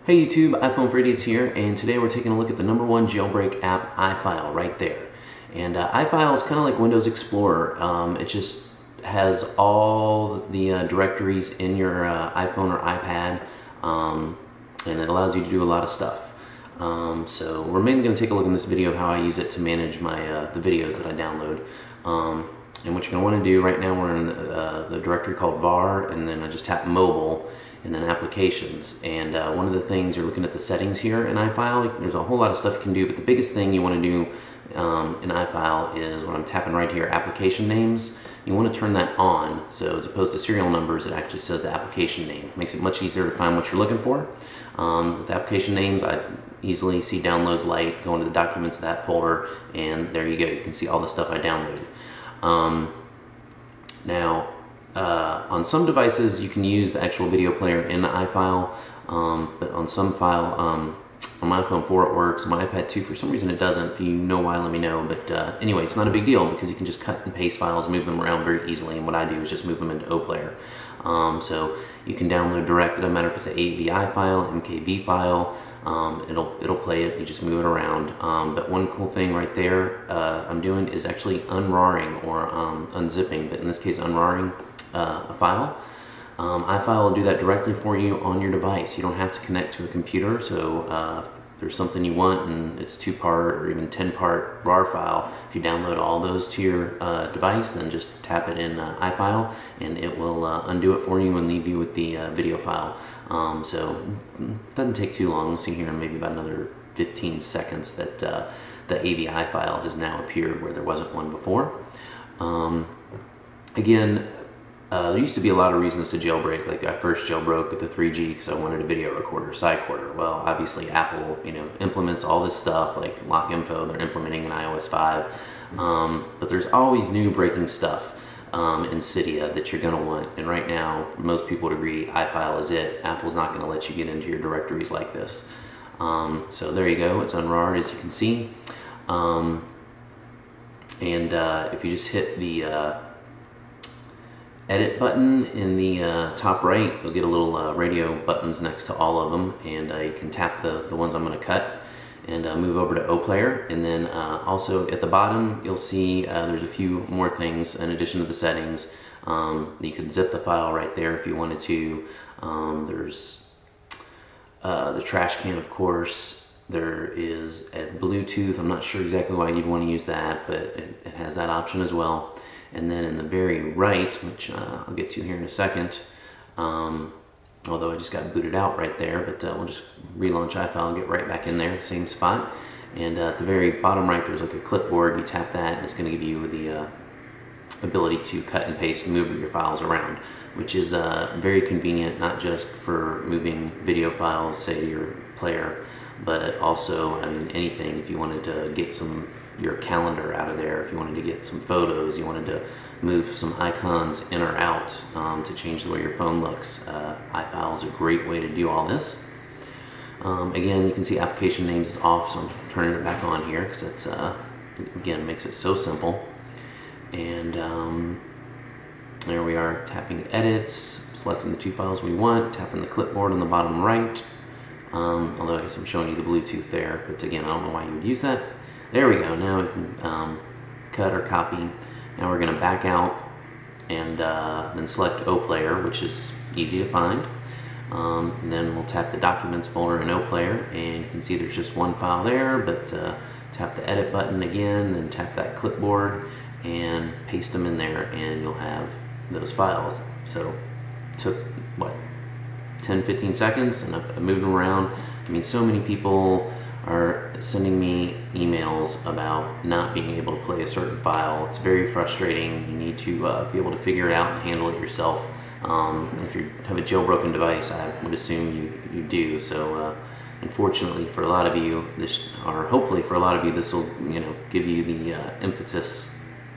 Hey YouTube, iPhone for Idiots here, and today we're taking a look at the #1 jailbreak app, iFile, right there. And iFile is kind of like Windows Explorer. It just has all the directories in your iPhone or iPad, and it allows you to do a lot of stuff. So we're mainly going to take a look in this video of how I use it to manage my the videos that I download. And what you're going to want to do right now, we're in the directory called var, and then I just tap mobile and then applications. And one of the things, you're looking at the settings here in iFile. There's a whole lot of stuff you can do, but the biggest thing you want to do in iFile is when I'm tapping right here, application names. You want to turn that on, so as opposed to serial numbers, it actually says the application name. Makes it much easier to find what you're looking for. With application names, I easily see downloads light, go into the documents of that folder, and there you go. You can see all the stuff I downloaded. Now, on some devices you can use the actual video player in the iFile, but on some file, on my iPhone 4 it works, on my iPad 2 for some reason it doesn't. If you know why, let me know. But anyway, it's not a big deal because you can just cut and paste files, move them around very easily, and what I do is just move them into OPlayer. So you can download direct, it doesn't matter if it's an AVI file, MKV file, it'll play it, you just move it around. But one cool thing right there I'm doing is actually unRARing or unzipping, but in this case unRARing a file. iFile will do that directly for you on your device. You don't have to connect to a computer, so if there's something you want and it's 2-part or even 10-part RAR file, if you download all those to your device, then just tap it in iFile and it will undo it for you and leave you with the video file. So it doesn't take too long. We'll see here in maybe about another 15 seconds that the AVI file has now appeared where there wasn't one before. Again, there used to be a lot of reasons to jailbreak. Like I first jailbroke with the 3G because I wanted a video recorder, sidecorder. Well, obviously Apple, implements all this stuff like lock info. They're implementing in iOS 5, but there's always new breaking stuff in Cydia that you're going to want. And right now, most people would agree iFile is it. Apple's not going to let you get into your directories like this. So there you go. It's unRARed, as you can see. If you just hit the edit button in the top right, you'll get a little radio buttons next to all of them, and you can tap the ones I'm going to cut and move over to OPlayer. And then also at the bottom you'll see there's a few more things in addition to the settings. You can zip the file right there if you wanted to. There's the trash can, of course. There is a Bluetooth. I'm not sure exactly why you'd want to use that, but it has that option as well. And then in the very right, which I'll get to here in a second, although I just got booted out right there, but we'll just relaunch iFile and get right back in there, the same spot. And at the very bottom right, there's like a clipboard. You tap that, and it's going to give you the ability to cut and paste and move your files around, which is very convenient, not just for moving video files, say, to your player, but also, I mean, anything. If you wanted to get your calendar out of there, if you wanted to get some photos, you wanted to move some icons in or out to change the way your phone looks, iFile is a great way to do all this. Again, you can see application names is off, so I'm turning it back on here because it's again, makes it so simple. And there we are, tapping edits, selecting the 2 files we want, tapping the clipboard on the bottom right. Although I guess I'm showing you the Bluetooth there, but again, I don't know why you would use that. There we go. Now we can cut or copy. Now we're going to back out and then select OPlayer, which is easy to find. And then we'll tap the Documents folder in OPlayer, and you can see there's just one file there, but tap the Edit button again, then tap that clipboard and paste them in there, and you'll have those files. So it took, what, 10-15 seconds, and I moved them around. I mean, so many people are sending me emails about not being able to play a certain file. It's very frustrating. You need to be able to figure it out and handle it yourself. If you have a jailbroken device, I would assume you do. So unfortunately for a lot of you, or hopefully for a lot of you, this will give you the impetus,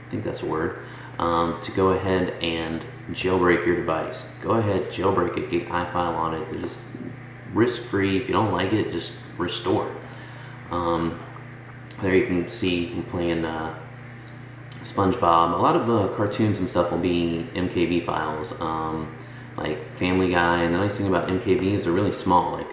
I think that's a word, to go ahead and jailbreak your device. Go ahead, jailbreak it, get iFile on it. They're just risk-free. If you don't like it, just restore. There you can see I'm playing SpongeBob. A lot of the cartoons and stuff will be MKV files, like Family Guy. And the nice thing about MKVs, they're really small. Like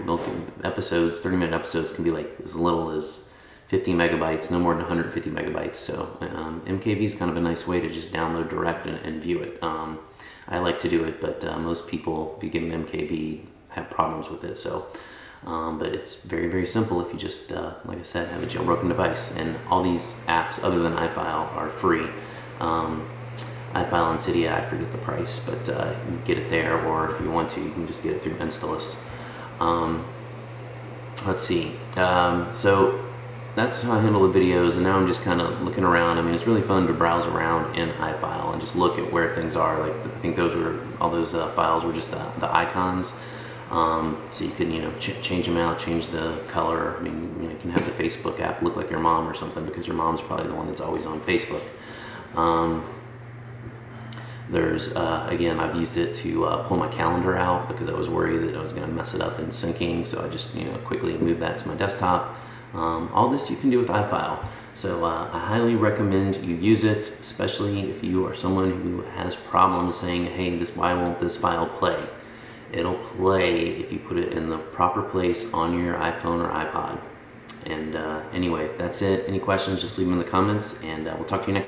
episodes, 30-minute episodes can be like as little as 50 megabytes, no more than 150 megabytes. So MKV is kind of a nice way to just download direct and view it. I like to do it, but most people, if you give them MKV, have problems with it. So, but it's very, very simple if you just, like I said, have a jailbroken device. And all these apps, other than iFile, are free. iFile and Cydia, I forget the price, but you can get it there, or if you want to, you can just get it through Installous. Let's see. So that's how I handle the videos, and now I'm just kind of looking around. I mean, it's really fun to browse around in iFile and just look at where things are. Like, I think all those files were just the icons. So you can, change them out, change the color. I mean, you can have the Facebook app look like your mom or something, because your mom's probably the one that's always on Facebook. There's, again, I've used it to pull my calendar out because I was worried that I was going to mess it up in syncing, so I just, quickly moved that to my desktop. All this you can do with iFile, so I highly recommend you use it, especially if you are someone who has problems saying, hey, why won't this file play? It'll play if you put it in the proper place on your iPhone or iPod. And anyway, that's it. Any questions, just leave them in the comments, and we'll talk to you next time.